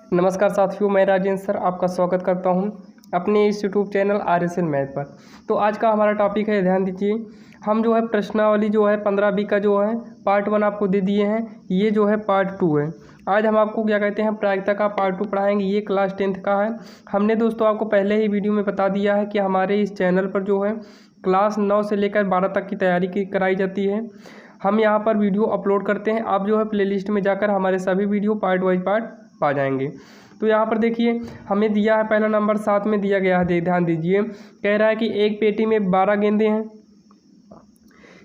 नमस्कार साथियों, मैं राजेंद्र सर आपका स्वागत करता हूं अपने इस यूट्यूब चैनल RSL मैथ पर। तो आज का हमारा टॉपिक है, ध्यान दीजिए, हम जो है प्रश्नावली जो है 15 का जो है पार्ट 1 आपको दे दिए हैं। ये जो है पार्ट 2 है। आज हम आपको क्या कहते हैं, प्रायिकता का पार्ट 2 पढ़ाएंगे। ये क्लास 10th का है। हमने दोस्तों आपको पहले ही वीडियो में बता दिया है कि हमारे इस चैनल पर जो है क्लास 9 से लेकर 12 तक की तैयारी कराई जाती है। हम यहाँ पर वीडियो अपलोड करते हैं। आप जो है प्लेलिस्ट में जाकर हमारे सभी वीडियो पार्ट वाइज पार्ट पा जाएंगे। तो यहाँ पर देखिए, हमें दिया है पहला नंबर 7 में दिया गया है, ध्यान दीजिए। कह रहा है कि एक पेटी में 12 गेंदें हैं,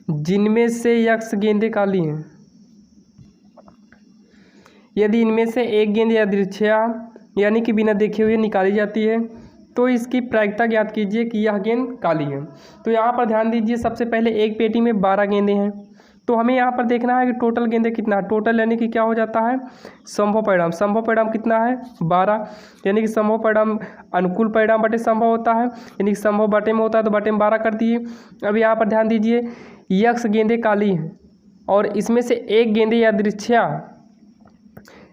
जिनमें से x गेंदें काली हैं। यदि इनमें से एक गेंद यादृच्छिया यानी कि बिना देखे हुए निकाली जाती है तो इसकी प्रायिकता ज्ञात कीजिए कि यह गेंद काली है। तो यहाँ पर ध्यान दीजिए, सबसे पहले एक पेटी में 12 गेंदें हैं, तो हमें यहाँ पर देखना है कि टोटल गेंदें कितना है। टोटल यानी कि क्या हो जाता है, संभव परिणाम। संभव परिणाम कितना है, 12, यानी कि संभव परिणाम अनुकूल परिणाम बटे संभव होता है, यानी कि संभव बटे में होता है तो बटे में 12 कर दिए। अब यहाँ पर ध्यान दीजिए, x गेंदें काली हैं और इसमें से एक गेंदें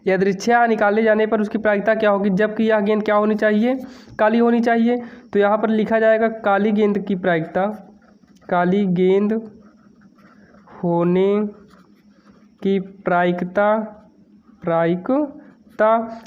यादृच्छिया निकाले जाने पर उसकी प्रायिकता क्या होगी, जबकि यह गेंद क्या होनी चाहिए, काली होनी चाहिए। तो यहाँ पर लिखा जाएगा काली गेंद की प्रायिकता, काली गेंद होने की प्रायिकता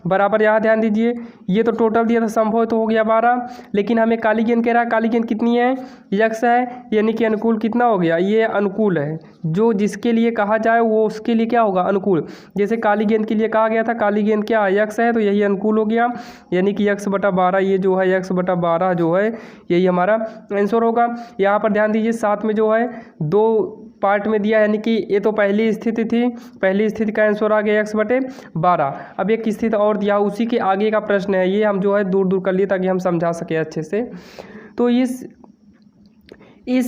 बराबर, यहाँ ध्यान दीजिए, ये तो टोटल दिया था संभव तो हो गया 12, लेकिन हमें काली गेंद कह रहा है। काली गेंद कितनी है, x है, यानी कि अनुकूल कितना हो गया, ये अनुकूल है। जो जिसके लिए कहा जाए वो उसके लिए क्या होगा, अनुकूल। जैसे काली गेंद के लिए कहा गया था, काली गेंद क्या है, x है, तो यही अनुकूल हो गया, यानी कि x/12, ये जो है x/12 जो है यही हमारा आंसर होगा। यहाँ पर ध्यान दीजिए, साथ में जो है 2 पार्ट में दिया, यानी कि ये तो पहली स्थिति थी, पहली स्थिति का आंसर आ गया x/12। अब एक स्थिति और दिया, उसी के आगे का प्रश्न है। ये हम जो है दूर कर लिए ताकि हम समझा सके अच्छे से। तो इस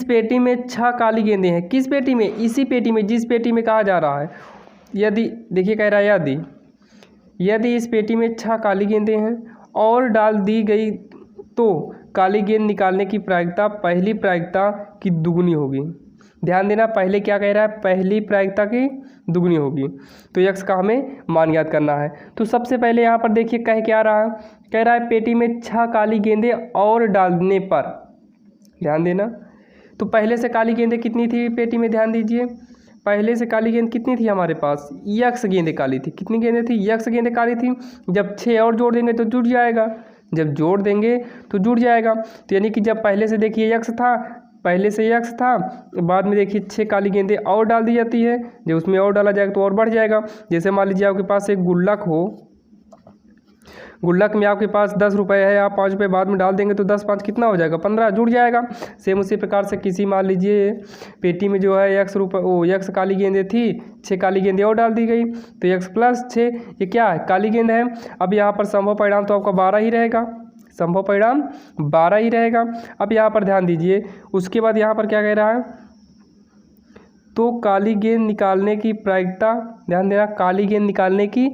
पेटी में 6 काली गेंदें हैं। किस पेटी में, इसी पेटी में, जिस पेटी में कहा जा रहा है। यदि देखिए, कह रहा है यदि इस पेटी में 6 काली गेंदें हैं और डाल दी गई तो काली गेंद निकालने की प्रायिकता पहली प्रायिकता की दुगुनी होगी। ध्यान देना, पहले क्या कह रहा है, पहली प्रायिकता की दुगनी होगी। तो x का हमें मान याद करना है। तो सबसे पहले यहाँ पर देखिए कह क्या रहा है, कह रहा है पेटी में 6 काली गेंदें और डालने पर, ध्यान देना। तो पहले से काली गेंदें कितनी थी पेटी में, ध्यान दीजिए, पहले से काली गेंद कितनी थी हमारे पास, x गेंदें काली थी। कितनी गेंदें थी, x गेंदें काली थी। जब 6 और जोड़ देंगे तो जुड़ जाएगा, जब जोड़ देंगे तो जुड़ जाएगा। तो यानी कि जब पहले से देखिए x था, पहले से x था, बाद में देखिए 6 काली गेंदें और डाल दी जाती है, जब उसमें और डाला जाएगा तो और बढ़ जाएगा। जैसे मान लीजिए आपके पास एक गुल्लक हो, गुल्लक में आपके पास 10 रुपये है, आप 5 रुपये बाद में डाल देंगे तो 10 5 कितना हो जाएगा, 15, जुड़ जाएगा। सेम उसी प्रकार से किसी मान लीजिए पेटी में जो है x काली गेंदें थी, 6 काली गेंदें और डाल दी गई तो x+6, ये क्या है, काली गेंद है। अब यहाँ पर संभव परिणाम तो आपका 12 ही रहेगा, संभव परिणाम 12 ही रहेगा। अब यहाँ पर ध्यान दीजिए, उसके बाद यहाँ पर क्या कह रहा है, तो काली गेंद निकालने की प्रायिकता, ध्यान देना, काली गेंद निकालने की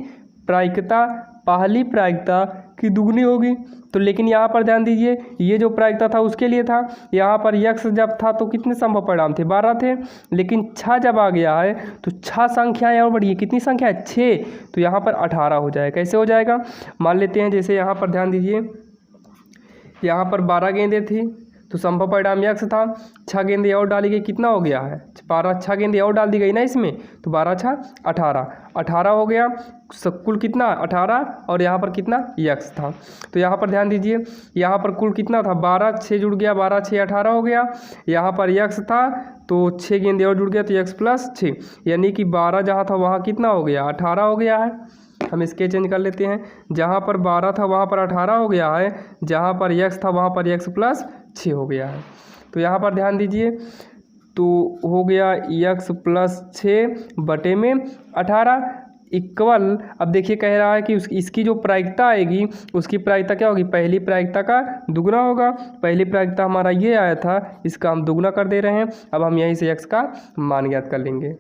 प्रायिकता पहली प्रायिकता की दुगनी होगी। तो लेकिन यहाँ पर ध्यान दीजिए, ये जो प्रायिकता था उसके लिए था, यहाँ पर x जब था तो कितने संभव परिणाम थे, 12 थे, लेकिन 6 जब आ गया है तो 6 संख्याएँ और बढ़ी, कितनी संख्या है, 6, तो यहाँ पर 18 हो जाएगा। कैसे हो जाएगा, मान लेते हैं, जैसे यहाँ पर ध्यान दीजिए, यहाँ पर 12 गेंदें थी तो संभव परिणाम x था, 6 गेंदें और डाली गई, कितना हो गया है, 12, 6 गेंदें और डाल दी गई ना इसमें, तो 12 6 18 हो गया, कुल कितना 18, और यहाँ पर कितना x था। तो यहाँ पर ध्यान दीजिए, यहाँ पर कुल कितना था, 12, 6 जुड़ गया, 12 6 18 हो गया। यहाँ पर x था तो 6 गेंदें और जुड़ गया तो x+6, यानी कि 12 जहाँ था वहाँ कितना हो गया, 18 हो गया है। हम इसके चेंज कर लेते हैं, जहाँ पर 12 था वहाँ पर 18 हो गया है, जहाँ पर x था वहाँ पर x+6 हो गया है। तो यहाँ पर ध्यान दीजिए, तो हो गया x+6 बटे में 18 इक्वल, अब देखिए कह रहा है कि इसकी जो प्रायिकता आएगी उसकी प्रायिकता क्या होगी, पहली प्रायिकता का दुगना होगा। पहली प्रायिकता हमारा ये आया था, इसका हम दुगना कर दे रहे हैं। अब हम यहीं से x का मान ज्ञात कर लेंगे।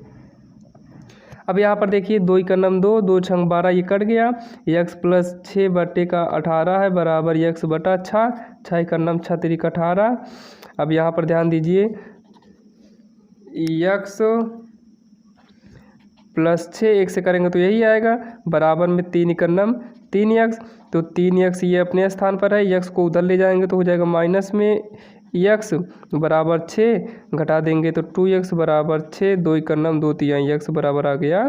अब यहाँ पर देखिए 2 × 2, 2 × 12, ये कट गया, x+6 बटे का 18 है बराबर x/6, 6 × 6 × 3 = 18। अब यहाँ पर ध्यान दीजिए, x+6 1 से करेंगे तो यही आएगा, बराबर में 3 × 9 3x, तो 3x ये अपने स्थान पर है, x को उधर ले जाएंगे तो हो जाएगा माइनस में x बराबर 6, घटा देंगे तो 2x बराबर 6, 2 1 9 2 3 x बराबर आ गया,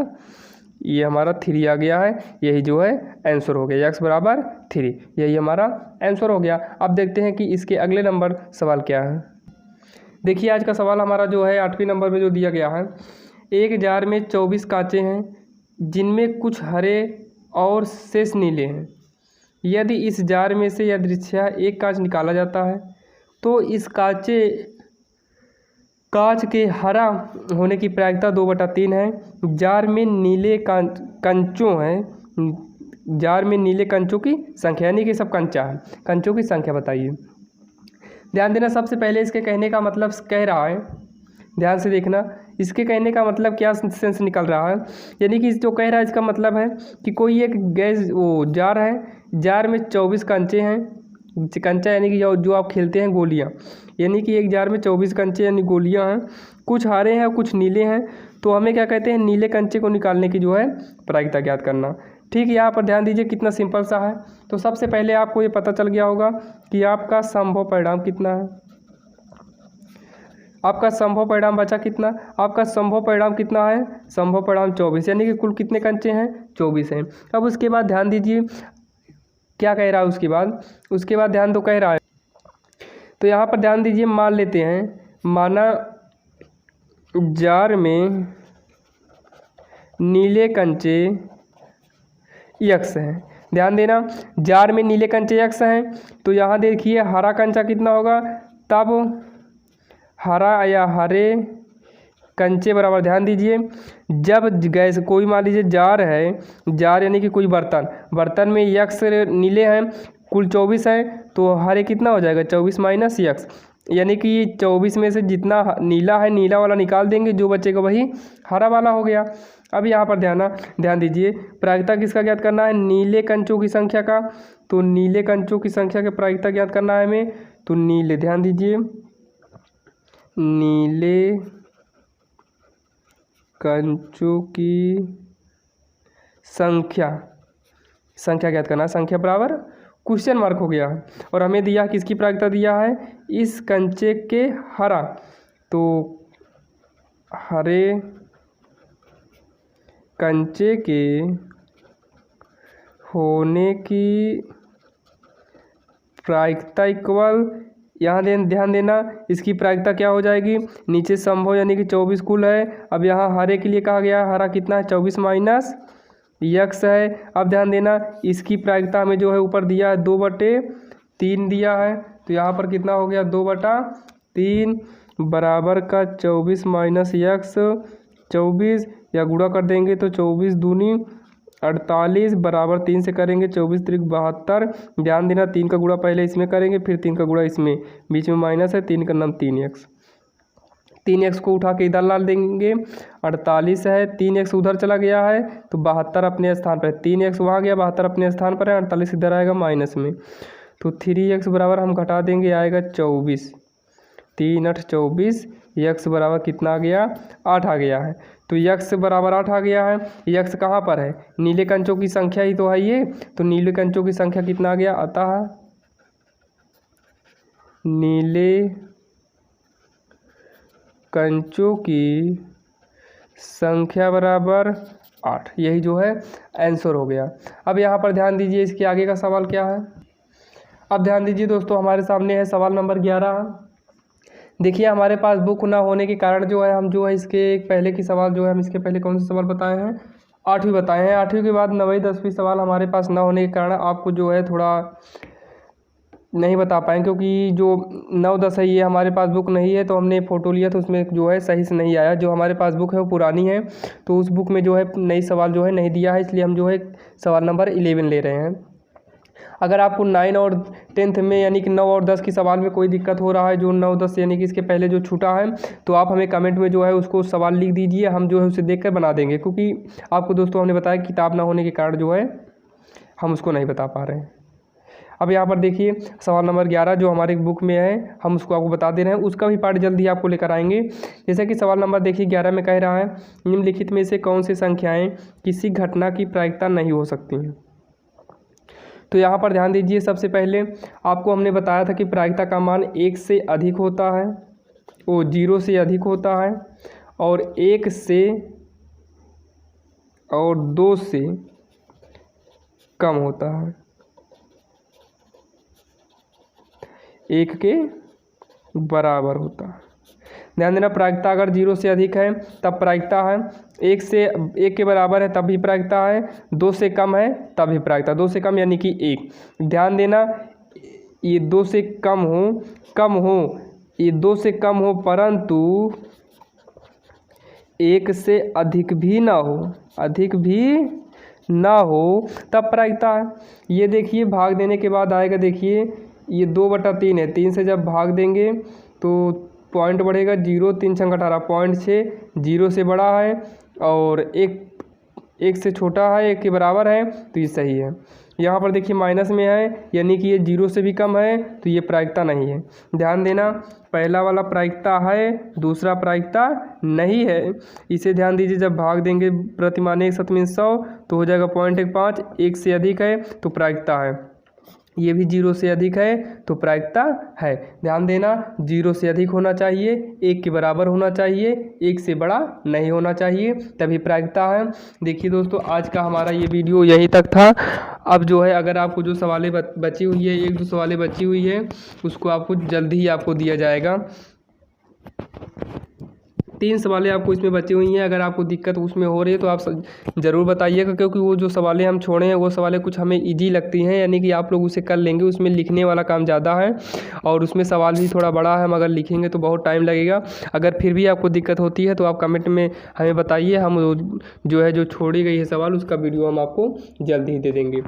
ये हमारा 3 आ गया है। यही जो है आंसर हो गया, x बराबर 3, यही हमारा आंसर हो गया। अब देखते हैं कि इसके अगले नंबर सवाल क्या है। देखिए आज का सवाल हमारा जो है 8वें नंबर में जो दिया गया है, एक जार में 24 कांचे हैं जिनमें कुछ हरे और शेष नीले हैं। यदि इस जार में से यादृच्छिया एक कांच निकाला जाता है तो इस कांच के हरा होने की प्रायिकता 2/3 है। जार में नीले कंचों हैं, जार में नीले कंचों की संख्या, यानी कि सब कंचा है, कंचों की संख्या बताइए। ध्यान देना, सबसे पहले इसके कहने का मतलब कह रहा है, ध्यान से देखना, इसके कहने का मतलब क्या सेंस निकल रहा है, यानी कि जो कह रहा है इसका मतलब है कि कोई एक गैस जार है, जार में 24 कंचे हैं, कंचा यानी कि जो आप खेलते हैं गोलियां, यानी कि एक जार में 24 कंचे यानी गोलियां हैं, कुछ हरे हैं कुछ नीले हैं। तो हमें क्या कहते हैं, नीले कंचे को निकालने की जो है प्रायिकता ज्ञात करना। ठीक है, यहाँ पर ध्यान दीजिए कितना सिंपल सा है। तो सबसे पहले आपको ये पता चल गया होगा कि आपका संभव परिणाम कितना है। आपका संभव परिणाम बचा कितना, आपका संभव परिणाम कितना है, संभव परिणाम 24, यानी कि कुल कितने कंचे हैं, 24 हैं। अब उसके बाद ध्यान दीजिए क्या कह रहा है, उसके बाद ध्यान तो कह रहा है, तो यहाँ पर ध्यान दीजिए, मान लेते हैं, माना जार में नीले कंचे x हैं। ध्यान देना, जार में नीले कंचे x हैं, तो यहाँ देखिए हरा कंचा कितना होगा, तब हरा या हरे कंचे बराबर, ध्यान दीजिए, जब गैस कोई मान लीजिए जार है, जार यानी कि कोई बर्तन में x नीले हैं, कुल 24 हैं, तो हरे कितना हो जाएगा, 24 माइनस x, यानी कि 24 में से जितना नीला है नीला वाला निकाल देंगे, जो बचेगा वही हरा वाला हो गया। अब यहाँ पर ध्यान दीजिए, प्रायिकता किसका ज्ञात करना है, नीले कंचों की संख्या का। तो नीले कंचों की संख्या के प्रायिकता ज्ञात करना है हमें, तो नीले, ध्यान दीजिए, नीले कंचों की संख्या ज्ञात करना है, संख्या बराबर क्वेश्चन मार्क हो गया। और हमें दिया किसकी प्रायिकता दिया है, इस कंचे के हरा, तो हरे कंचे के होने की प्रायिकता इक्वल, यहाँ ध्यान देना, इसकी प्रायिकता क्या हो जाएगी, नीचे संभव यानी कि 24 कुल है, अब यहाँ हरे के लिए कहा गया, हरा कितना है, 24 माइनस x है। अब ध्यान देना, इसकी प्रायिकता हमें जो है ऊपर दिया है 2/3 दिया है, तो यहाँ पर कितना हो गया, 2/3 बराबर का 24 माइनस x, 24 या गुणा कर देंगे तो 24 दूनी 48 बराबर 3 से करेंगे, 24 त्रिक 72। ध्यान देना, 3 का गुणा पहले इसमें करेंगे, फिर 3 का गुणा इसमें, बीच में माइनस है, 3 का नाम 3x, 3x को उठा के इधर डाल देंगे, 48 है, 3x उधर चला गया है तो 72 अपने स्थान पर है, 3x वहाँ गया, 72 अपने स्थान पर है, 48 इधर आएगा माइनस में, तो 3x बराबर हम घटा देंगे, आएगा 24, 3 8 24, x बराबर कितना आ गया, 8 आ गया है। तो x बराबर 8 आ गया है, x कहाँ पर है, नीले कंचों की संख्या ही तो है ये, तो नीले कंचों की संख्या कितना आ गया, अतः नीले कंचों की संख्या बराबर 8, यही जो है आंसर हो गया। अब यहाँ पर ध्यान दीजिए, इसके आगे का सवाल क्या है। अब ध्यान दीजिए दोस्तों, हमारे सामने है सवाल नंबर 11। देखिए हमारे पास बुक ना होने के कारण जो है हम जो है इसके पहले की सवाल जो है हम इसके पहले कौन से सवाल बताए हैं, 8वीं बताए हैं। 8वीं के बाद 9वीं 10वीं सवाल हमारे पास ना होने के कारण आपको जो है थोड़ा नहीं बता पाए, क्योंकि जो 9 10 है ये हमारे पास बुक नहीं है, तो हमने फ़ोटो लिया तो उसमें जो है सही से नहीं आया। जो हमारे पास बुक है वो पुरानी है, तो उस बुक में जो है नई सवाल जो है नहीं दिया है, इसलिए हम जो है सवाल नंबर 11 ले रहे हैं। अगर आपको 9 और 10th में यानी कि 9 और 10 की सवाल में कोई दिक्कत हो रहा है, जो 9 10 यानी कि इसके पहले जो छूटा है, तो आप हमें कमेंट में जो है उसको सवाल लिख दीजिए, हम जो है उसे देखकर बना देंगे। क्योंकि आपको दोस्तों हमने बताया किताब ना होने के कारण जो है हम उसको नहीं बता पा रहे हैं। अब यहाँ पर देखिए सवाल नंबर 11 जो हमारे बुक में है, हम उसको आपको बता दे रहे हैं, उसका भी पार्ट जल्दी आपको लेकर आएंगे। जैसे कि सवाल नंबर देखिए 11 में कह रहा है, निम्नलिखित में से कौन सी संख्याएँ किसी घटना की प्रायिकता नहीं हो सकती हैं। तो यहाँ पर ध्यान दीजिए, सबसे पहले आपको हमने बताया था कि प्रायिकता का मान 1 से अधिक होता है, वो 0 से अधिक होता है, और 1 से और 2 से कम होता है, 1 के बराबर होता है। ध्यान देना, प्रायिकता अगर 0 से अधिक है तब प्रायिकता है, 1 के बराबर है तब भी प्रायिकता है, 2 से कम है तब भी प्रायिकता, 2 से कम यानी कि 1। ध्यान देना, ये 2 से कम हो, ये 2 से कम हो, परंतु 1 से अधिक भी ना हो, तब प्रायिकता है। ये देखिए, भाग देने के बाद आएगा, देखिए ये 2/3 है, 3 से जब भाग देंगे तो पॉइंट बढ़ेगा 0, 3 छंग 18, 0.6 0 से बड़ा है और 1 से छोटा है, 1 के बराबर है, तो ये सही है। यहाँ पर देखिए माइनस में है, यानी कि ये 0 से भी कम है, तो ये प्रायिकता नहीं है। ध्यान देना, पहला वाला प्रायिकता है, दूसरा प्रायिकता नहीं है। इसे ध्यान दीजिए, जब भाग देंगे प्रतिमान 1 7 100 तो हो जाएगा 0.15, 1 से अधिक है तो प्रायिकता है। ये भी 0 से अधिक है तो प्रायिकता है। ध्यान देना, 0 से अधिक होना चाहिए, 1 के बराबर होना चाहिए, 1 से बड़ा नहीं होना चाहिए, तभी प्रायिकता है। देखिए दोस्तों, आज का हमारा ये वीडियो यहीं तक था। अब जो है, अगर आपको जो सवालें बची हुई है, 1-2 सवालें बची हुई है, उसको आपको जल्दी ही आपको दिया जाएगा। 3 सवालें आपको इसमें बची हुई हैं। अगर आपको दिक्कत उसमें हो रही है तो आप ज़रूर बताइएगा, क्योंकि वो जो सवालें हम छोड़े हैं वो सवालें कुछ हमें इजी लगती हैं, यानी कि आप लोग उसे कर लेंगे। उसमें लिखने वाला काम ज़्यादा है और उसमें सवाल भी थोड़ा बड़ा है, हम अगर लिखेंगे तो बहुत टाइम लगेगा। अगर फिर भी आपको दिक्कत होती है तो आप कमेंट में हमें बताइए, हम जो है जो छोड़ी गई है सवाल उसका वीडियो हम आपको जल्द ही दे देंगे।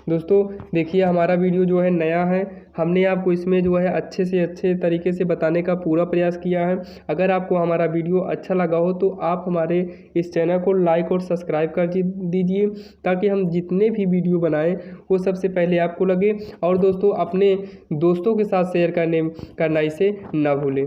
दोस्तों देखिए, हमारा वीडियो जो है नया है, हमने आपको इसमें जो है अच्छे से अच्छे तरीके से बताने का पूरा प्रयास किया है। अगर आपको हमारा वीडियो अच्छा लगा हो तो आप हमारे इस चैनल को लाइक और सब्सक्राइब कर दीजिए, ताकि हम जितने भी वीडियो बनाएं वो सबसे पहले आपको लगे। और दोस्तों, अपने दोस्तों के साथ शेयर करना इसे ना भूलें।